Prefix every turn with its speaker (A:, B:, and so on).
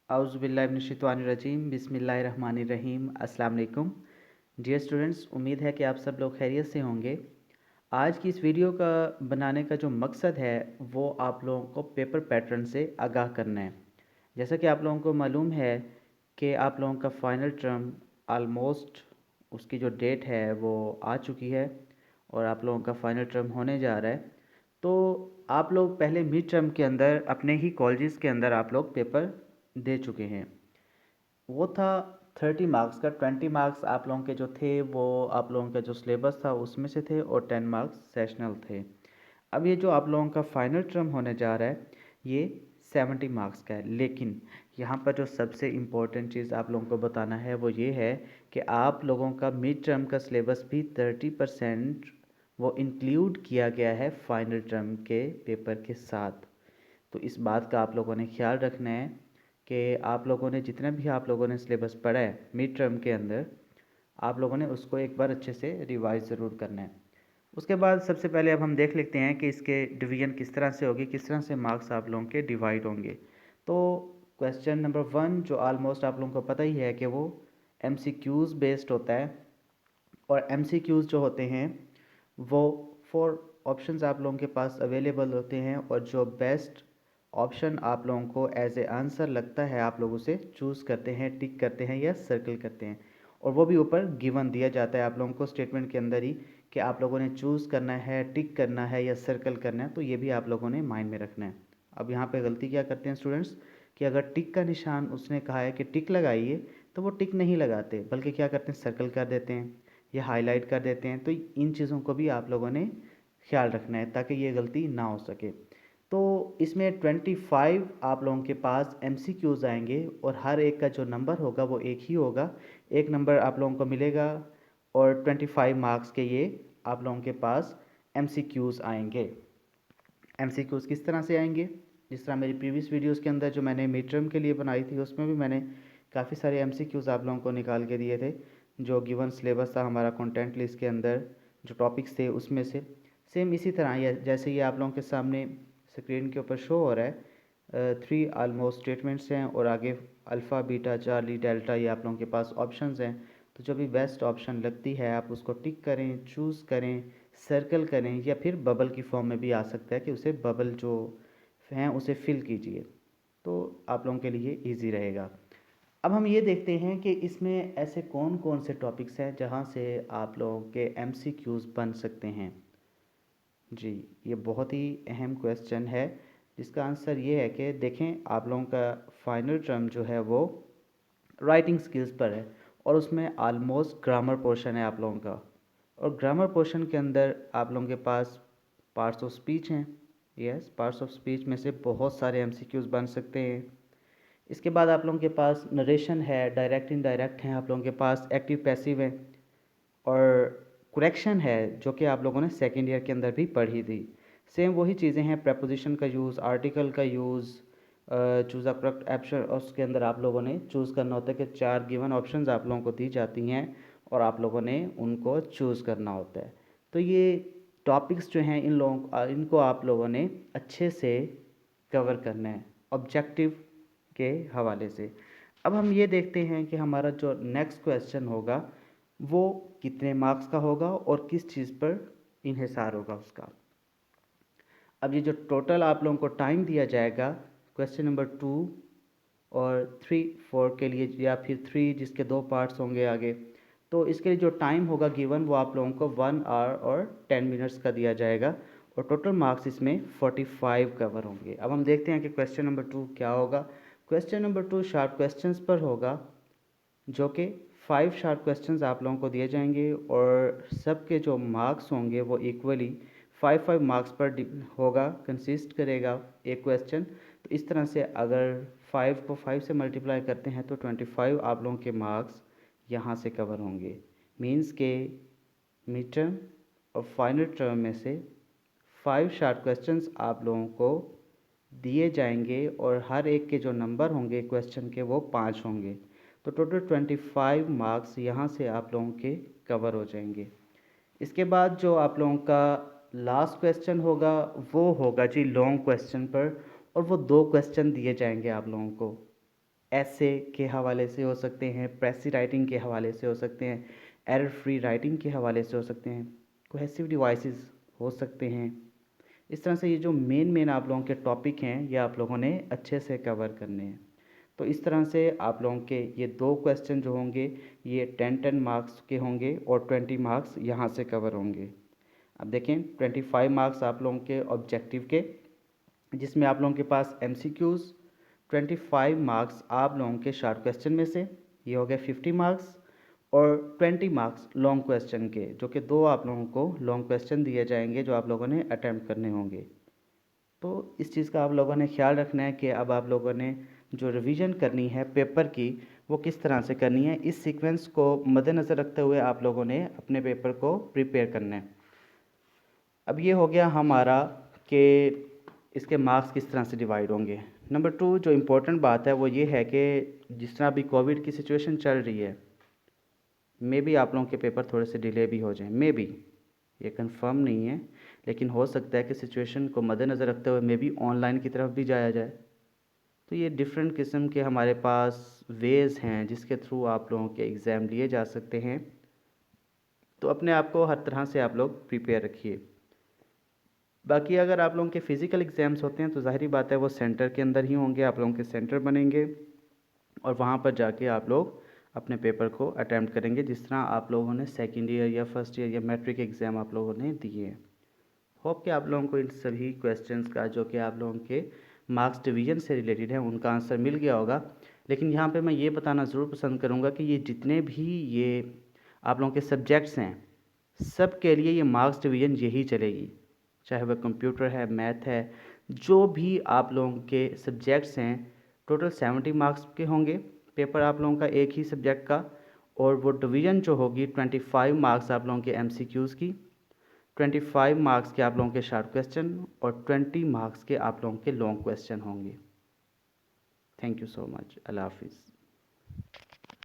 A: आउज़ुबिल्लाहिमिनश्शैतानिर्रजीम बिस्मिल्लाहिर्रहमानिर्रहीम अस्सलाम वालेकुम। डियर स्टूडेंट्स, उम्मीद है कि आप सब लोग खैरियत से होंगे। आज की इस वीडियो का बनाने का जो मकसद है वो आप लोगों को पेपर पैटर्न से आगाह करना है। जैसा कि आप लोगों को मालूम है कि आप लोगों का फ़ाइनल टर्म आलमोस्ट उसकी जो डेट है वो आ चुकी है और आप लोगों का फ़ाइनल टर्म होने जा रहा है। तो आप लोग पहले मिड टर्म के अंदर अपने ही कॉलेजेस के अंदर आप लोग पेपर दे चुके हैं। वो था 30 मार्क्स का। 20 मार्क्स आप लोगों के जो थे वो आप लोगों का जो सिलेबस था उसमें से थे और 10 मार्क्स सेशनल थे। अब ये जो आप लोगों का फाइनल टर्म होने जा रहा है ये 70 मार्क्स का है, लेकिन यहाँ पर जो सबसे इम्पोर्टेंट चीज़ आप लोगों को बताना है वो ये है कि आप लोगों का मिड टर्म का सिलेबस भी 30% वो इंक्लूड किया गया है फाइनल टर्म के पेपर के साथ। तो इस बात का आप लोगों ने ख्याल रखना है कि आप लोगों ने जितना भी आप लोगों ने सिलेबस पढ़ा है मिड टर्म के अंदर, आप लोगों ने उसको एक बार अच्छे से रिवाइज ज़रूर करना है। उसके बाद सबसे पहले अब हम देख लेते हैं कि इसके डिवीजन किस तरह से होगी, किस तरह से मार्क्स आप लोगों के डिवाइड होंगे। तो क्वेश्चन नंबर 1 जो ऑलमोस्ट आप लोगों को पता ही है कि वो MCQs बेस्ड होता है। और MCQs जो होते हैं वो 4 ऑप्शंस आप लोगों के पास अवेलेबल होते हैं और जो बेस्ट ऑप्शन आप लोगों को एज ए आंसर लगता है आप लोग उसे चूज़ करते हैं, टिक करते हैं या सर्कल करते हैं। और वो भी ऊपर गिवन दिया जाता है आप लोगों को स्टेटमेंट के अंदर ही कि आप लोगों ने चूज़ करना है, टिक करना है या सर्कल करना है। तो ये भी आप लोगों ने माइंड में रखना है। अब यहाँ पे गलती क्या करते हैं स्टूडेंट्स कि अगर टिक का निशान उसने कहा है कि टिक लगाइए तो वो टिक नहीं लगाते, बल्कि क्या करते हैं सर्कल कर देते हैं या हाईलाइट कर देते हैं। तो इन चीज़ों को भी आप लोगों ने ख्याल रखना है ताकि ये गलती ना हो सके। तो इसमें 25 आप लोगों के पास MCQs आएंगे और हर एक का जो नंबर होगा वो एक ही होगा, एक नंबर आप लोगों को मिलेगा और 25 मार्क्स के ये आप लोगों के पास MCQs आएंगे। MCQs किस तरह से आएंगे, जिस तरह मेरी प्रीवियस वीडियोस के अंदर जो मैंने मिड टर्म के लिए बनाई थी उसमें भी मैंने काफ़ी सारे MCQs आप लोगों को निकाल के दिए थे। जो गिवन सिलेबस था हमारा कंटेंट लिस्ट के अंदर जो टॉपिक्स थे उसमें से सेम इसी तरह जैसे ये आप लोगों के सामने स्क्रीन के ऊपर शो हो रहा है। 3 ऑलमोस्ट स्टेटमेंट्स हैं और आगे अल्फ़ा बीटा चार्ली डेल्टा ये आप लोगों के पास ऑप्शंस हैं। तो जो भी बेस्ट ऑप्शन लगती है आप उसको टिक करें, चूज़ करें, सर्कल करें या फिर बबल की फॉर्म में भी आ सकता है कि उसे बबल जो हैं उसे फिल कीजिए। तो आप लोगों के लिए इजी रहेगा। अब हम ये देखते हैं कि इसमें ऐसे कौन कौन से टॉपिक्स हैं जहाँ से आप लोगों के MCQs बन सकते हैं। जी, ये बहुत ही अहम क्वेश्चन है जिसका आंसर ये है कि देखें आप लोगों का फाइनल टर्म जो है वो राइटिंग स्किल्स पर है और उसमें ऑलमोस्ट ग्रामर पोर्शन है आप लोगों का। और ग्रामर पोर्शन के अंदर आप लोगों के पास पार्ट्स ऑफ स्पीच हैं। यस, पार्ट्स ऑफ स्पीच में से बहुत सारे MCQs बन सकते हैं। इसके बाद आप लोगों के पास नरेशन है, डायरेक्ट इनडायरेक्ट हैं, आप लोगों के पास एक्टिव पैसिव है और कुरेक्शन है जो कि आप लोगों ने सेकेंड ईयर के अंदर भी पढ़ी थी। सेम वही चीज़ें हैं, प्रपोजिशन का यूज़, आर्टिकल का use, choose a correct option, और उसके अंदर आप लोगों ने चूज़ करना होता है कि 4 गिवन ऑप्शंस आप लोगों को दी जाती हैं और आप लोगों ने उनको चूज़ करना होता है। तो ये टॉपिक्स जो हैं इनको आप लोगों ने अच्छे से कवर करना है ऑब्जेक्टिव के हवाले से। अब हम ये देखते हैं कि हमारा जो नेक्स्ट क्वेश्चन होगा वो कितने मार्क्स का होगा और किस चीज़ पर इन्हिसार होगा उसका। अब ये जो टोटल आप लोगों को टाइम दिया जाएगा क्वेश्चन नंबर 2 और 3 4 के लिए या फिर 3 जिसके 2 पार्ट्स होंगे आगे, तो इसके लिए जो टाइम होगा गिवन वो आप लोगों को 1 आवर और 10 मिनट्स का दिया जाएगा और टोटल मार्क्स इसमें 45 कवर होंगे। अब हम देखते हैं कि क्वेश्चन नंबर 2 क्या होगा। क्वेश्चन नंबर 2 शार्ट क्वेश्चंस पर होगा जो कि 5 शार्ट क्वेश्चंस आप लोगों को दिए जाएंगे और सबके जो मार्क्स होंगे वो इक्वली 5 मार्क्स पर होगा, कंसिस्ट करेगा एक क्वेश्चन। तो इस तरह से अगर 5 को 5 से मल्टीप्लाई करते हैं तो 25 आप लोगों के मार्क्स यहाँ से कवर होंगे। मीन्स के मिड टर्म और फाइनल टर्म में से 5 शार्ट क्वेश्चंस आप लोगों को दिए जाएंगे और हर एक के जो नंबर होंगे क्वेश्चन के वो 5 होंगे। तो टोटल 25 मार्क्स यहाँ से आप लोगों के कवर हो जाएंगे। इसके बाद जो आप लोगों का लास्ट क्वेश्चन होगा वो होगा जी लॉन्ग क्वेश्चन पर और वो 2 क्वेश्चन दिए जाएंगे आप लोगों को। ऐसे के हवाले से हो सकते हैं, प्रेसी राइटिंग के हवाले से हो सकते हैं, एरर फ्री राइटिंग के हवाले से हो सकते हैं, कोहेसिव डिवाइसेस हो सकते हैं। इस तरह से ये जो मेन आप लोगों के टॉपिक हैं ये आप लोगों ने अच्छे से कवर करने हैं। तो इस तरह से आप लोगों के ये 2 क्वेश्चन जो होंगे ये 10-10 मार्क्स के होंगे और 20 मार्क्स यहाँ से कवर होंगे। अब देखें 25 मार्क्स आप लोगों के ऑब्जेक्टिव के, जिसमें आप लोगों के पास MCQs 25 मार्क्स आप लोगों के शॉर्ट क्वेश्चन में से, ये हो गए 50 मार्क्स, और 20 मार्क्स लॉन्ग क्वेश्चन के, जो कि 2 आप लोगों को लॉन्ग क्वेश्चन दिए जाएंगे जो आप लोगों ने अटैम्प्ट करने होंगे। तो इस चीज़ का आप लोगों ने ख्याल रखना है कि अब आप लोगों ने जो रिवीजन करनी है पेपर की वो किस तरह से करनी है। इस सीक्वेंस को मद्देनज़र रखते हुए आप लोगों ने अपने पेपर को प्रिपेयर करना है। अब ये हो गया हमारा कि इसके मार्क्स किस तरह से डिवाइड होंगे। नंबर 2 जो इम्पोर्टेंट बात है वो ये है कि जिस तरह अभी कोविड की सिचुएशन चल रही है, मे बी आप लोगों के पेपर थोड़े से डिले भी हो जाएं, मे बी, ये कंफर्म नहीं है, लेकिन हो सकता है कि सिचुएशन को मद्देनज़र रखते हुए मे बी ऑनलाइन की तरफ भी जाया जाए। तो ये डिफरेंट किस्म के हमारे पास वेज़ हैं जिसके थ्रू आप लोगों के एग्ज़ाम लिए जा सकते हैं। तो अपने आप को हर तरह से आप लोग प्रिपेयर रखिए। बाकी अगर आप लोगों के फ़िज़िकल एग्ज़ाम्स होते हैं तो ज़ाहिरी बात है वो सेंटर के अंदर ही होंगे, आप लोगों के सेंटर बनेंगे और वहाँ पर जाके आप लोग अपने पेपर को अटैम्प्ट करेंगे, जिस तरह आप लोगों ने सेकेंड ईयर या फर्स्ट ईयर या मैट्रिक एग्ज़ाम आप लोगों ने दिए हैं। होप कि आप लोगों को इन सभी क्वेश्चंस का जो कि आप लोगों के मार्क्स डिवीज़न से रिलेटेड है उनका आंसर मिल गया होगा। लेकिन यहाँ पे मैं ये बताना ज़रूर पसंद करूँगा कि ये जितने भी ये आप लोगों के सब्जेक्ट्स हैं सब के लिए ये मार्क्स डिवीज़न यही चलेगी, चाहे वह कंप्यूटर है, मैथ है, जो भी आप लोगों के सब्जेक्ट्स हैं। टोटल 70 मार्क्स के होंगे पेपर आप लोगों का एक ही सब्जेक्ट का, और वो डिवीज़न जो होगी 25 मार्क्स आप लोगों के MCQs की, 25 मार्क्स के आप लोगों के शॉर्ट क्वेश्चन और 20 मार्क्स के आप लोगों के लॉन्ग क्वेश्चन होंगे। Thank you so much. अल्लाह हाफिज़।